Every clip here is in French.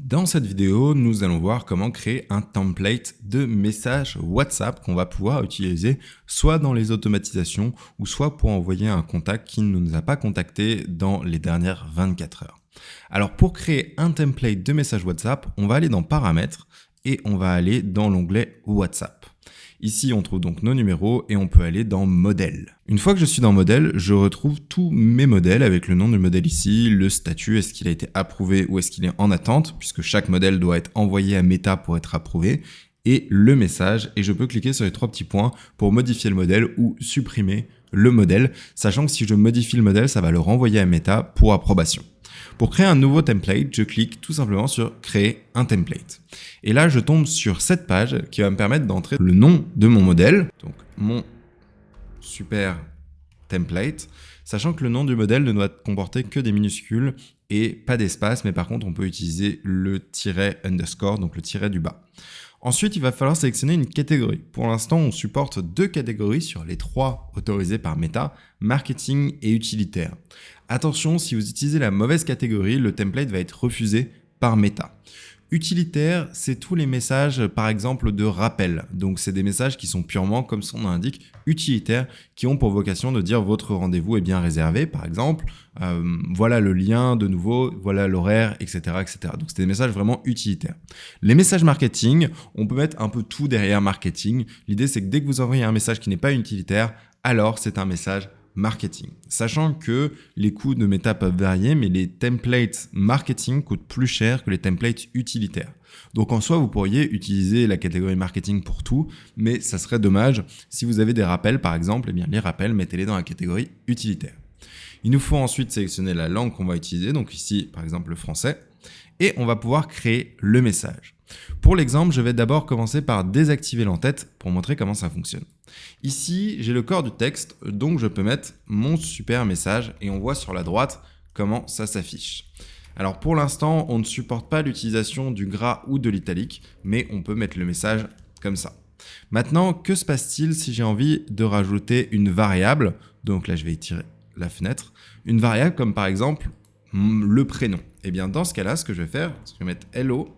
Dans cette vidéo, nous allons voir comment créer un template de message WhatsApp qu'on va pouvoir utiliser soit dans les automatisations ou soit pour envoyer un contact qui ne nous a pas contacté dans les dernières 24 heures. Alors pour créer un template de message WhatsApp, on va aller dans Paramètres et on va aller dans l'onglet WhatsApp. Ici, on trouve donc nos numéros et on peut aller dans Modèles. Une fois que je suis dans Modèles, je retrouve tous mes modèles avec le nom du modèle ici, le statut, est-ce qu'il a été approuvé ou est-ce qu'il est en attente, puisque chaque modèle doit être envoyé à Meta pour être approuvé, et le message, et je peux cliquer sur les trois petits points pour modifier le modèle ou supprimer le modèle, sachant que si je modifie le modèle, ça va le renvoyer à Meta pour approbation. Pour créer un nouveau template, je clique tout simplement sur Créer un template. Et là, je tombe sur cette page qui va me permettre d'entrer le nom de mon modèle, donc mon super template, sachant que le nom du modèle ne doit comporter que des minuscules et pas d'espace, mais par contre, on peut utiliser le tiret underscore, donc le tiret du bas. Ensuite, il va falloir sélectionner une catégorie. Pour l'instant, on supporte 2 catégories sur les 3 autorisées par Meta, marketing et utilitaire. Attention, si vous utilisez la mauvaise catégorie, le template va être refusé par Meta. Utilitaire, c'est tous les messages, par exemple, de rappel. Donc, c'est des messages qui sont purement, comme son nom l'indique, utilitaires, qui ont pour vocation de dire votre rendez-vous est bien réservé, par exemple. Voilà le lien de nouveau, voilà l'horaire, etc., etc. Donc, c'est des messages vraiment utilitaires. Les messages marketing, on peut mettre un peu tout derrière marketing. L'idée, c'est que dès que vous envoyez un message qui n'est pas utilitaire, alors c'est un message marketing. Sachant que les coûts de Meta peuvent varier, mais les templates marketing coûtent plus cher que les templates utilitaires. Donc en soi, vous pourriez utiliser la catégorie marketing pour tout, mais ça serait dommage. Si vous avez des rappels, par exemple, eh bien les rappels, mettez-les dans la catégorie utilitaire. Il nous faut ensuite sélectionner la langue qu'on va utiliser, donc ici, par exemple, le français, et on va pouvoir créer le message. Pour l'exemple, je vais d'abord commencer par désactiver l'entête pour montrer comment ça fonctionne. Ici, j'ai le corps du texte, donc je peux mettre mon super message et on voit sur la droite comment ça s'affiche. Alors pour l'instant, on ne supporte pas l'utilisation du gras ou de l'italique, mais on peut mettre le message comme ça. Maintenant, que se passe-t-il si j'ai envie de rajouter une variable? Donc là, je vais étirer la fenêtre. Une variable comme par exemple le prénom. Et bien dans ce cas-là, ce que je vais faire, c'est que je vais mettre hello,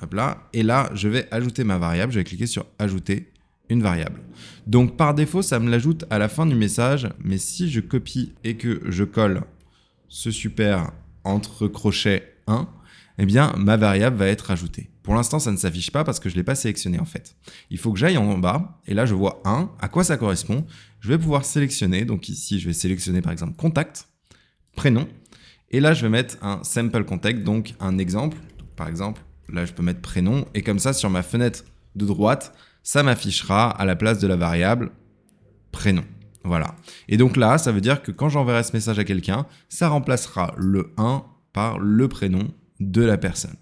hop là, et là, je vais ajouter ma variable. Je vais cliquer sur ajouter une variable. Donc par défaut, ça me l'ajoute à la fin du message, mais si je copie et que je colle ce super entre crochets 1, eh bien ma variable va être ajoutée. Pour l'instant, ça ne s'affiche pas parce que je ne l'ai pas sélectionné en fait. Il faut que j'aille en bas, et là je vois 1. À quoi ça correspond? Je vais pouvoir sélectionner, donc ici je vais sélectionner par exemple contact, prénom, et là je vais mettre un sample contact, donc un exemple. Donc, par exemple, là je peux mettre prénom, et comme ça sur ma fenêtre de droite, ça m'affichera à la place de la variable prénom. Voilà. Et donc là, ça veut dire que quand j'enverrai ce message à quelqu'un, ça remplacera le 1 par le prénom de la personne.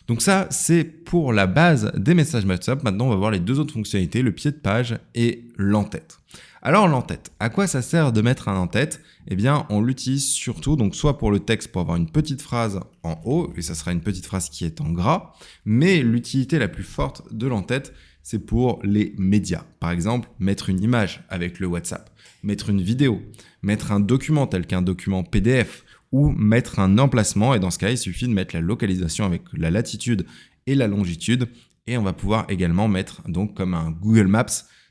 Donc ça, c'est pour la base des messages WhatsApp. Maintenant, on va voir les deux autres fonctionnalités, le pied de page et l'en-tête. Alors l'en-tête, à quoi ça sert de mettre un en-tête? Eh bien, on l'utilise surtout, donc soit pour le texte, pour avoir une petite phrase en haut, et ça sera une petite phrase qui est en gras, mais l'utilité la plus forte de l'en-tête, c'est pour les médias. Par exemple, mettre une image avec le WhatsApp, mettre une vidéo, mettre un document tel qu'un document PDF ou mettre un emplacement. Et dans ce cas, il suffit de mettre la localisation avec la latitude et la longitude. Et on va pouvoir également mettre donc comme un Google Maps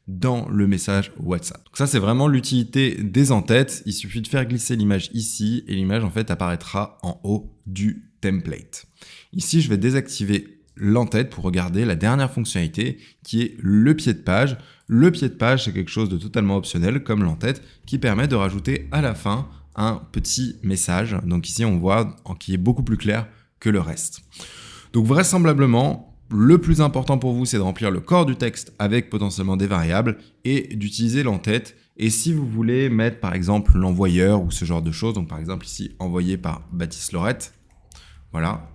dans le message WhatsApp. Donc ça, c'est vraiment l'utilité des en-têtes. Il suffit de faire glisser l'image ici et l'image en fait apparaîtra en haut du template. Ici, je vais désactiver l'en-tête pour regarder la dernière fonctionnalité qui est le pied de page. Le pied de page, c'est quelque chose de totalement optionnel comme l'en-tête qui permet de rajouter à la fin un petit message. Donc ici, on voit qui est beaucoup plus clair que le reste. Donc vraisemblablement, le plus important pour vous, c'est de remplir le corps du texte avec potentiellement des variables et d'utiliser l'en-tête. Et si vous voulez mettre par exemple l'envoyeur ou ce genre de choses, donc par exemple ici, envoyé par Baptiste Lorette, voilà,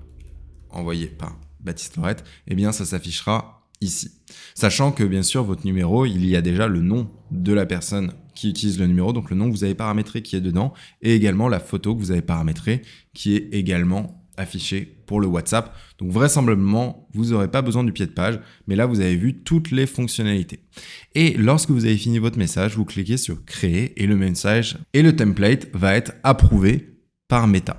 envoyé par Baptiste Lorette, eh bien ça s'affichera ici. Sachant que bien sûr votre numéro, il y a déjà le nom de la personne qui utilise le numéro, donc le nom que vous avez paramétré qui est dedans, et également la photo que vous avez paramétrée qui est également affichée pour le WhatsApp. Donc vraisemblablement, vous n'aurez pas besoin du pied de page, mais là vous avez vu toutes les fonctionnalités. Et lorsque vous avez fini votre message, vous cliquez sur créer et le message et le template va être approuvé par Meta.